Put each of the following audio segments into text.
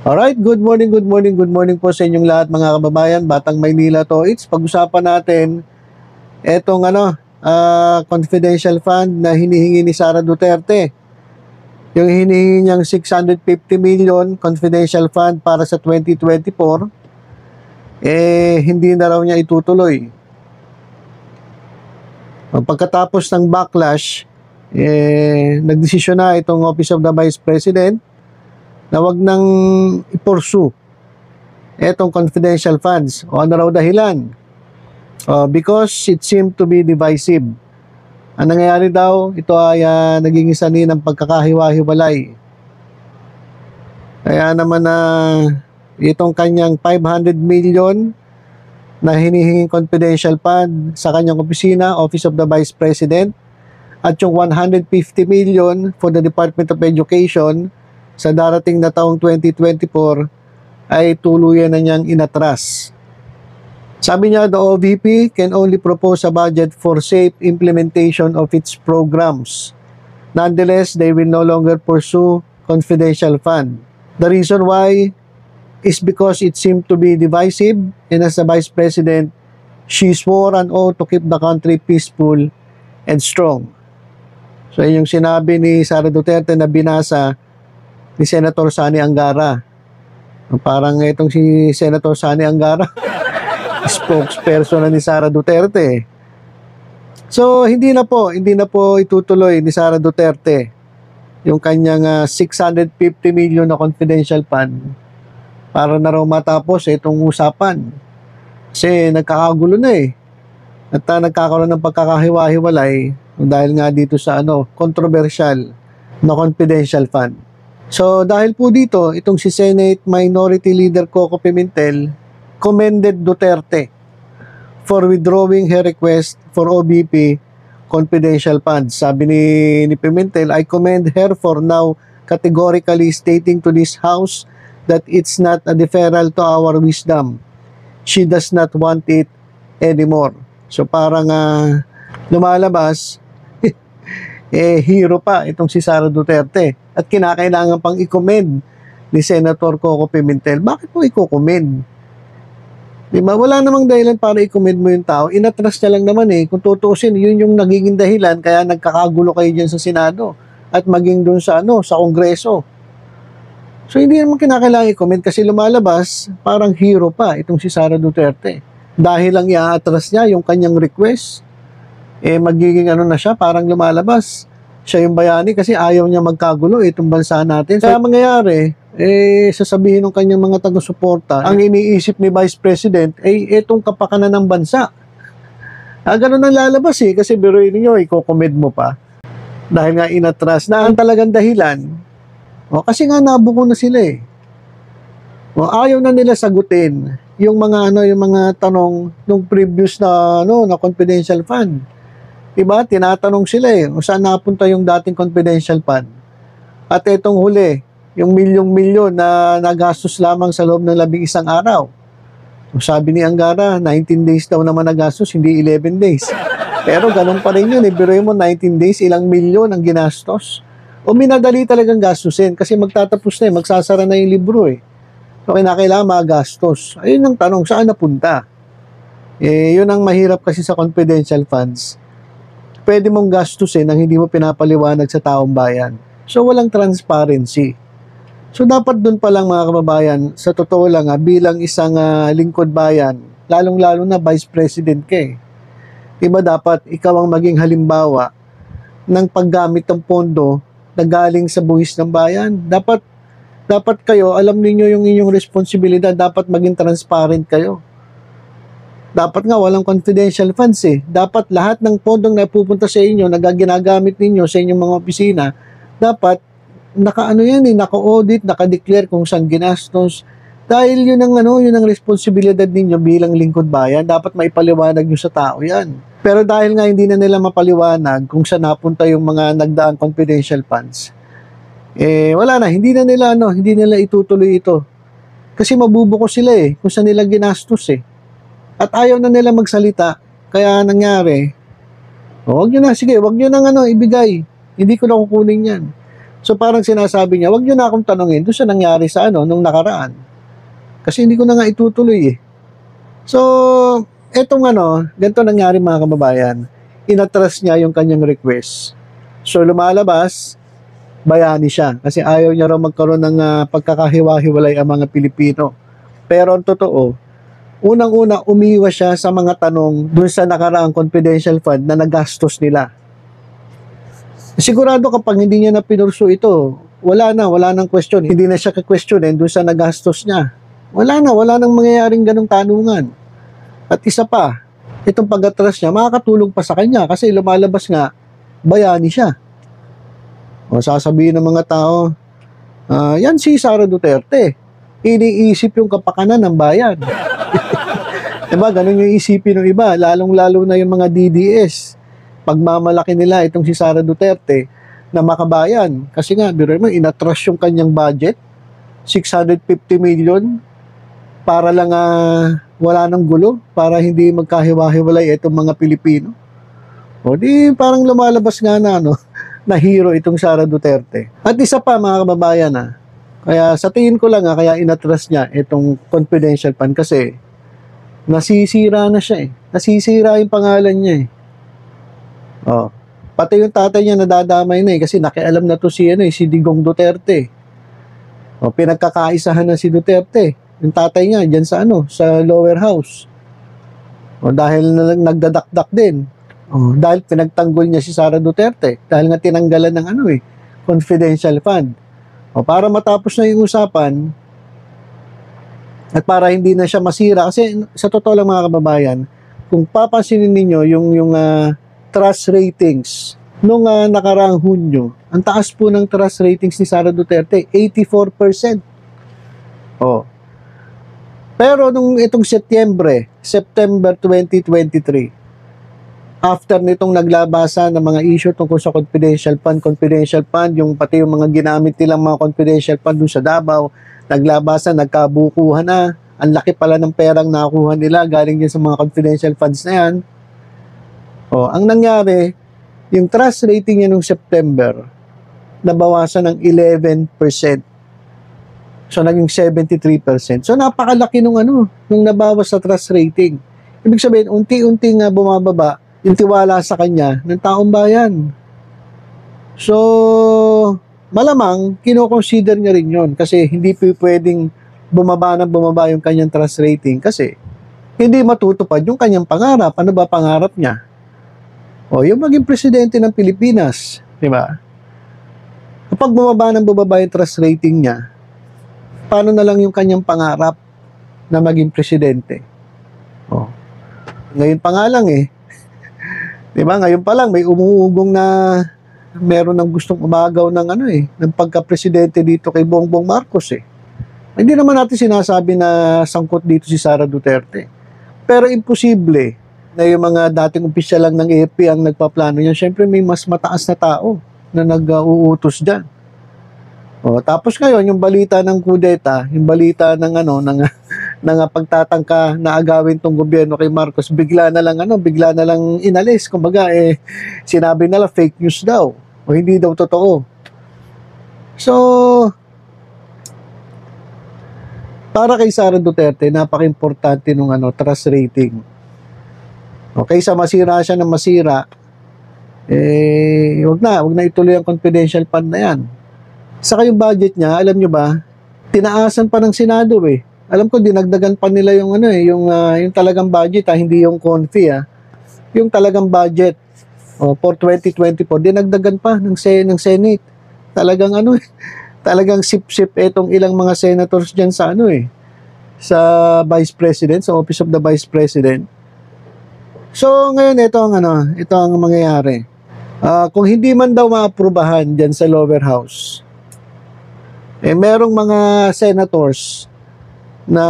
Alright, good morning, good morning, good morning po sa inyong lahat mga kababayan. Batang Maynila to. Pag-usapan natin etong confidential fund na hinihingi ni Sara Duterte. Yung hinihingi niyang 650 million confidential fund para sa 2024, hindi na raw niya itutuloy. Pagkatapos ng backlash, nagdesisyon na itong Office of the Vice President na wag nang i-pursue etong confidential funds. O ano raw dahilan? Because it seemed to be divisive. Ang nangyayari daw, ito ay naging isa ng pagkakahiwa-hiwalay. Kaya naman itong kanyang 500 million na hinihinging confidential fund sa kanyang opisina, Office of the Vice President, at yung 150 million for the Department of Education sa darating na taong 2024 ay tuluyan na niyang inatras. Sabi niya, the OVP can only propose a budget for safe implementation of its programs. Nonetheless, they will no longer pursue confidential fund. The reason why is because it seemed to be divisive, and as the Vice President, she swore an oath to keep the country peaceful and strong. So, yun yung sinabi ni Sara Duterte na binasa ni Senator Sani Angara. Parang itong si Senator Sani Angara, spokesperson na ni Sara Duterte. So, hindi na po itutuloy ni Sara Duterte yung kanyang 650 million na confidential fund para na raw matapos itong usapan. Kasi nagkakagulo na At nagkakaroon ng pagkakahiwa-hiwalay dahil nga dito sa controversial na confidential fund. So, dahil po dito, itong si Senate Minority Leader Coco Pimentel commended Duterte for withdrawing her request for OVP confidential funds. Sabi ni Pimentel, I commend her for now categorically stating to this House that it's not a deferral to our wisdom. She does not want it anymore. So, parang lumalabas, hero pa itong si Sara Duterte. At kinakailangan pang i-commend ni Senator Coco Pimentel. Bakit mo i-commend? Diba? Wala namang dahilan para i-commend mo yung tao. Inatras niya lang naman Kung tutuusin, yun yung nagiging dahilan kaya nagkakagulo kayo dyan sa Senado at maging dun sa Kongreso. So, hindi naman kinakailangan i-comment kasi lumalabas, parang hero pa itong si Sara Duterte. Dahil lang i-atras niya yung kanyang request, magiging na siya, parang lumalabas. Siya yung bayani kasi ayaw niya magkagulo itong bansa natin. Kaya mangyayari, sasabihin ng kanyang mga taga-suporta, ang iniisip ni Vice President, itong kapakanan ng bansa. Ganun ang lalabas kasi biruin niyo, i-comment mo pa. Dahil nga inatras na ang talagang dahilan, kasi nga nabuko na sila ayaw na nila sagutin yung mga tanong nung previous na confidential fund. Diba? Tinatanong sila kung saan napunta yung dating confidential fund. At itong huli, yung milyong-milyon na nagastos lamang sa loob ng 11 araw. So, sabi ni Angara, 19 days daw naman nagastos, hindi 11 days. Pero ganun pa rin yun. Biruin mo, 19 days, ilang milyon ang ginastos. O minadali talagang gastusin kasi magtatapos na magsasara na yung libro So, kinakailangan magastos. Ayun ang tanong, saan napunta? Yun ang mahirap kasi sa confidential funds. Pwede mong gastusin nang hindi mo pinapaliwanag sa taong bayan. So, walang transparency. So, dapat dun pa lang mga kababayan, sa totoo lang bilang isang lingkod bayan, lalong-lalo na Vice President ka Diba dapat ikaw ang maging halimbawa ng paggamit ng pondo na galing sa buwis ng bayan. Dapat kayo, alam niyo yung inyong responsibilidad, dapat maging transparent kayo. Dapat nga walang confidential funds Dapat lahat ng pondong na pupunta sa inyo, ginagamit ninyo sa inyong mga opisina, dapat naka-audit, naka-declare kung saan ginastos. Dahil yun ang responsibilidad ninyo bilang lingkod bayan, dapat maipaliwanag nyo sa tao yan. Pero dahil nga hindi na nila mapaliwanag kung saan napunta yung mga nagdaang confidential funds, wala na, hindi nila itutuloy ito. Kasi mabubuko sila kung saan nila ginastos At ayaw na nila magsalita. Kaya nangyari, wag nyo na, sige, wag nyo nang ibigay. Hindi ko na kukunin yan. So parang sinasabi niya, wag niyo na akong tanungin doon sa nangyari sa nung nakaraan. Kasi hindi ko na nga itutuloy eh. So, etong ganito nangyari mga kababayan. Inatras niya yung kanyang request. So lumalabas, bayani siya kasi ayaw niya raw magkaroon ng pagkakahiwa-hiwalay ang mga Pilipino. Pero ang totoo, unang-una umiwas siya sa mga tanong dun sa nakaraang confidential fund na nagastos nila. Sigurado kapag hindi niya na pinurso ito, wala nang question. Hindi na siya ka-questionin dun sa nagastos niya. Wala nang mangyayaring ganong tanungan. At isa pa, itong pag-atras niya, makakatulong pa sa kanya kasi lumalabas nga, bayani siya. O sasabihin ng mga tao, yan si Sara Duterte. Iniisip yung kapakanan ng bayan. Diba, ganun yung isipin ng iba, lalong-lalo na yung mga DDS. Pagmamalaki nila itong si Sara Duterte na makabayan. Kasi nga, biro mo, inatras yung kanyang budget, 650 million, para lang wala ng gulo, para hindi magkahiwa-hiwalay itong mga Pilipino. O di parang lumalabas nga na hero itong Sara Duterte. At isa pa mga kababayan kaya sa tingin ko lang kaya inatras niya itong confidential fund kasi nasisira na siya Nasisira yung pangalan niya Oh. Pati yung tatay niya nadadamay na kasi nakialam na to si Digong Duterte. O pinagkakaisahan na si Duterte. Yung tatay niya diyan sa sa lower house. O dahil nagdadakdak din. Dahil pinagtanggol niya si Sara Duterte dahil nga tinanggalan ng confidential fund. Para matapos na yung usapan at para hindi na siya masira kasi sa totoo lang mga kababayan, kung papansinin ninyo yung trust ratings nung nakaraang Hunyo, ang taas po ng trust ratings ni Sara Duterte, 84%. Pero nung itong September 2023, after nitong naglabasan ng mga issue tungkol sa confidential fund, yung pati yung mga ginamit nilang mga confidential fund doon sa Davao, naglabasan, nagkabukuhan na, ang laki pala ng perang nakuha nila galing din sa mga confidential funds na yan. Ang nangyari, yung trust rating niya nung September, nabawasan ng 11%. So, naging 73%. So, napakalaki nung nabawas sa trust rating. Ibig sabihin, unti-unti nga bumababa yung tiwala sa kanya ng taong bayan. So, malamang, kinoconsider niya rin yun kasi hindi pwedeng bumaba yung kanyang trust rating kasi hindi matutupad yung kanyang pangarap. Ano ba pangarap niya? Yung maging presidente ng Pilipinas. Diba? Kapag bumaba yung trust rating niya, paano na lang yung kanyang pangarap na maging presidente? Ngayon pa nga lang diba? Ngayon pa lang may umuugong na meron ng gustong umagaw ng ng pagka-presidente dito kay Bongbong Marcos Hindi naman natin sinasabi na sangkot dito si Sara Duterte. Pero imposible na yung mga dating opisyal lang ng AFP ang nagpaplano niyan. Siyempre may mas mataas na tao na nag-uutos dyan. Tapos ngayon, yung balita ng kudeta, yung balita ng ng pagtatangka na agawin tong gobyerno kay Marcos, bigla na lang inalis. Kumbaga, sinabi nila fake news daw o hindi daw totoo. So, para kay Sara Duterte, napaka-importante nung trust rating. Kaysa masira siya ng masira, wag na ituloy ang confidential fund na yan. Saka yung budget niya, alam nyo ba, tinaasan pa ng Senado Alam ko, dinagdagan pa nila yung yung talagang budget hindi yung confi yung talagang budget for 2024, dinagdagan pa ng Senate. Talagang talagang sip-sip itong ilang mga senators dyan sa sa Vice President, sa Office of the Vice President. So, ngayon, ito ang mangyayari. Kung hindi man daw maaprubahan dyan sa lower house, merong mga senators na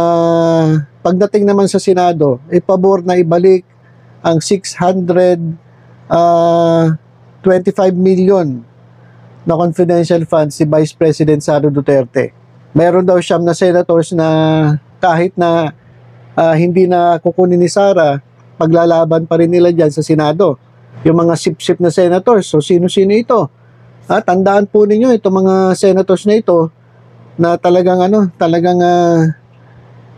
pagdating naman sa Senado, pabor na ibalik ang 625 million na confidential funds si Vice President Sara Duterte. Meron daw siyam na senators na kahit na hindi na kukunin ni Sara, paglalaban pa rin nila dyan sa Senado. Yung mga sip-sip na senators, so sino-sino ito? Tandaan po ninyo itong mga senators na ito na talagang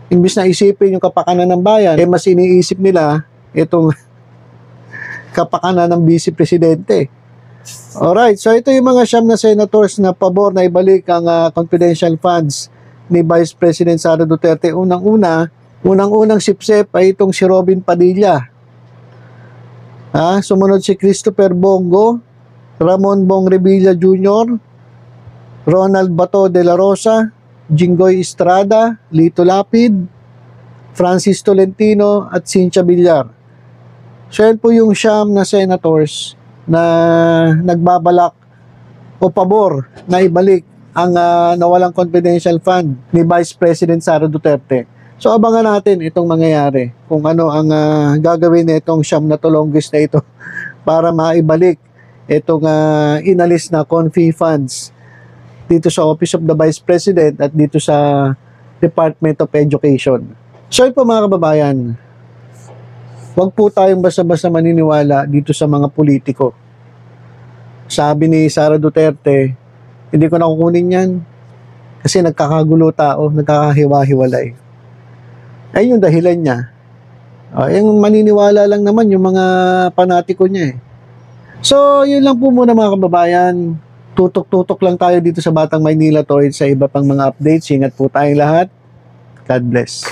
imbis na isipin yung kapakanan ng bayan, mas iniisip nila itong kapakanan ng vice presidente. Alright, so ito yung mga siyam na senators na pabor na ibalik ang confidential funds ni Vice President Sara Duterte. Unang-unang sipsep ay itong si Robin Padilla. Sumunod si Christopher Bongo, Ramon Bong Revilla Jr., Ronald Bato de la Rosa, Jinggoy Estrada, Lito Lapid, Francis Tolentino at Cynthia Villar. So yan po yung siyam na senators na nagbabalak o pabor na ibalik ang nawalang confidential fund ni Vice President Sara Duterte. So abangan natin itong mangyayari, kung ano ang gagawin nitong siyam na tulonggis na ito para maibalik itong inalis na confi funds dito sa Office of the Vice President at dito sa Department of Education. So yun po mga kababayan, huwag po tayong basta-basta maniniwala dito sa mga politiko. Sabi ni Sara Duterte, hindi ko na kukunin yan kasi nagkakagulo tao, nagkakahiwa-hiwalay. Ayun yung dahilan niya. Yung maniniwala lang naman yung mga panatiko niya eh. So, yun lang po muna mga kababayan. Tutok-tutok lang tayo dito sa Batang Maynila Toy sa iba pang mga updates. Ingat po tayong lahat. God bless.